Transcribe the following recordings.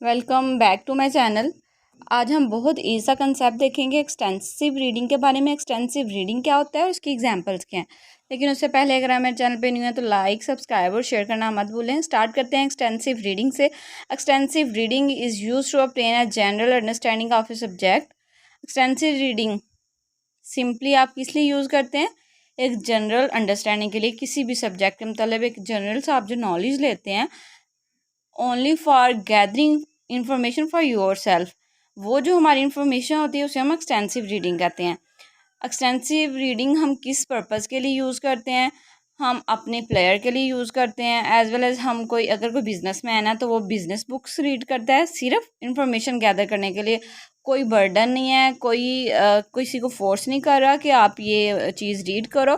Welcome back to my channel. आज हम बहुत ईज़ा कंसेप्ट देखेंगे एक्सटेंसिव रीडिंग के बारे में। एक्सटेंसिव रीडिंग क्या होता है और उसकी एग्जांपल्स क्या हैं। लेकिन उससे पहले अगर आप मेरे चैनल पे न्यू है तो लाइक, सब्सक्राइब और शेयर करना मत भूलें। स्टार्ट करते हैं एक्सटेंसिव रीडिंग से। Extensive reading is use to obtain a general understanding of a subject. Extensive reading simply आप किस लिए यूज़ करते हैं? एक जनरल अंडरस्टैंडिंग के लिए, किसी भी सब्जेक्ट के मतलब एक जनरल सा आप जो नॉलेज लेते हैं, only for gathering information for your self. वो जो हमारी इंफॉर्मेशन होती है उसे हम एक्सटेंसिव रीडिंग कहते हैं। एक्सटेंसिव रीडिंग हम किस पर्पज़ के लिए यूज़ करते हैं? हम अपने प्लेयर के लिए यूज़ करते हैं, एज वेल एज़ हम अगर कोई बिजनेसमैन है तो वो बिज़नेस बुक्स रीड करता है सिर्फ इंफॉर्मेशन गैदर करने के लिए। कोई बर्डन नहीं है, किसी को फोर्स नहीं कर रहा कि आप ये चीज़ रीड करो।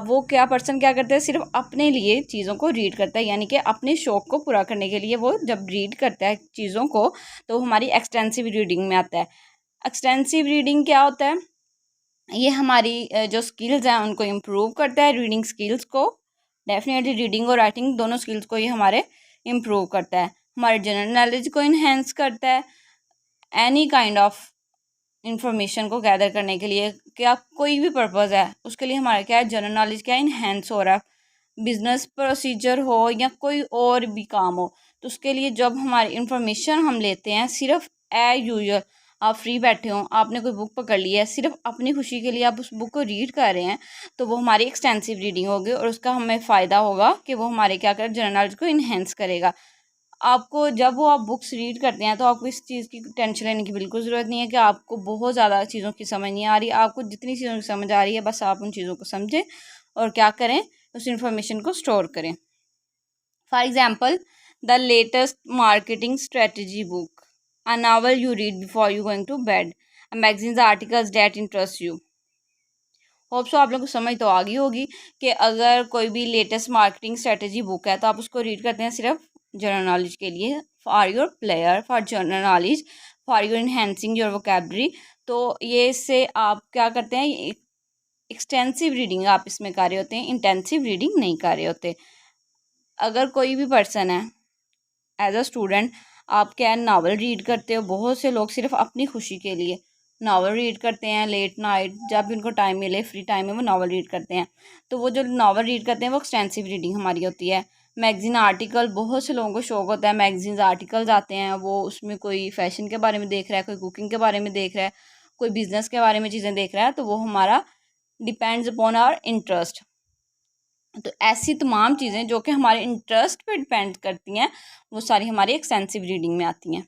वो पर्सन क्या करता है, सिर्फ अपने लिए चीज़ों को रीड करता है, यानी कि अपने शौक़ को पूरा करने के लिए वो जब रीड करता है चीज़ों को तो हमारी एक्सटेंसिव रीडिंग में आता है। एक्सटेंसिव रीडिंग क्या होता है? ये हमारी जो स्किल्स हैं उनको इम्प्रूव करता है। रीडिंग स्किल्स को, डेफिनेटली रीडिंग और राइटिंग दोनों स्किल्स को ये हमारे इम्प्रूव करता है। हमारे जनरल नॉलेज को इन्हेंस करता है। एनी काइंड ऑफ इंफॉर्मेशन को गैदर करने के लिए, क्या कोई भी पर्पज़ है उसके लिए हमारा क्या है, जनरल नॉलेज क्या इन्हेंस हो रहा है। बिजनेस प्रोसीजर हो या कोई और भी काम हो तो उसके लिए जब हमारी इंफॉर्मेशन हम लेते हैं, सिर्फ यूजुअल आप फ्री बैठे हो, आपने कोई बुक पकड़ ली है, सिर्फ अपनी खुशी के लिए आप उस बुक को रीड कर रहे हैं, तो वो हमारी एक्सटेंसिव रीडिंग होगी और उसका हमें फ़ायदा होगा कि वो हमारे क्या कर जनरल नॉलेज को इन्हेंस करेगा। आपको जब वो आप बुक्स रीड करते हैं तो आपको इस चीज़ की टेंशन लेने की बिल्कुल ज़रूरत नहीं है कि आपको बहुत ज़्यादा चीज़ों की समझ नहीं आ रही। आपको जितनी चीज़ों की समझ आ रही है बस आप उन चीज़ों को समझें और क्या करें, उस इंफॉर्मेशन को स्टोर करें। For example, the latest marketing strategy book, a novel you read before you going to bed, a magazines articles that interest you। Hope so आप लोगों को समझ तो आ गई होगी कि अगर कोई भी लेटेस्ट मार्केटिंग स्ट्रेटजी बुक है तो आप उसको रीड करते हैं सिर्फ जनरल नॉलेज के लिए, for your player, for general knowledge, for your enhancing your vocabulary. तो ये इससे आप क्या करते हैं, एक्सटेंसिव रीडिंग आप इसमें कर रहे होते हैं, इंटेंसिव रीडिंग नहीं कर रहे होते। अगर कोई भी पर्सन है एज अ स्टूडेंट, आप क्या नावल रीड करते हो। बहुत से लोग सिर्फ अपनी खुशी के लिए नावल रीड करते हैं, लेट नाइट जब भी उनको टाइम मिले, फ्री टाइम में वो नावल रीड करते हैं। तो वो जो नावल रीड करते हैं वो एक्सटेंसिव रीडिंग हमारी होती है। मैगज़ीन आर्टिकल, बहुत से लोगों को शौक़ होता है, मैगज़ीन्स आर्टिकल्स आते हैं, वो उसमें कोई फैशन के बारे में देख रहा है, कोई कुकिंग के बारे में देख रहा है, कोई बिज़नेस के बारे में चीज़ें देख रहा है, तो वो हमारा डिपेंड्स अपॉन आवर इंटरेस्ट। तो ऐसी तमाम चीज़ें जो कि हमारे इंटरेस्ट पे डिपेंड करती हैं वो सारी हमारी एक्सटेंसिव रीडिंग में आती हैं।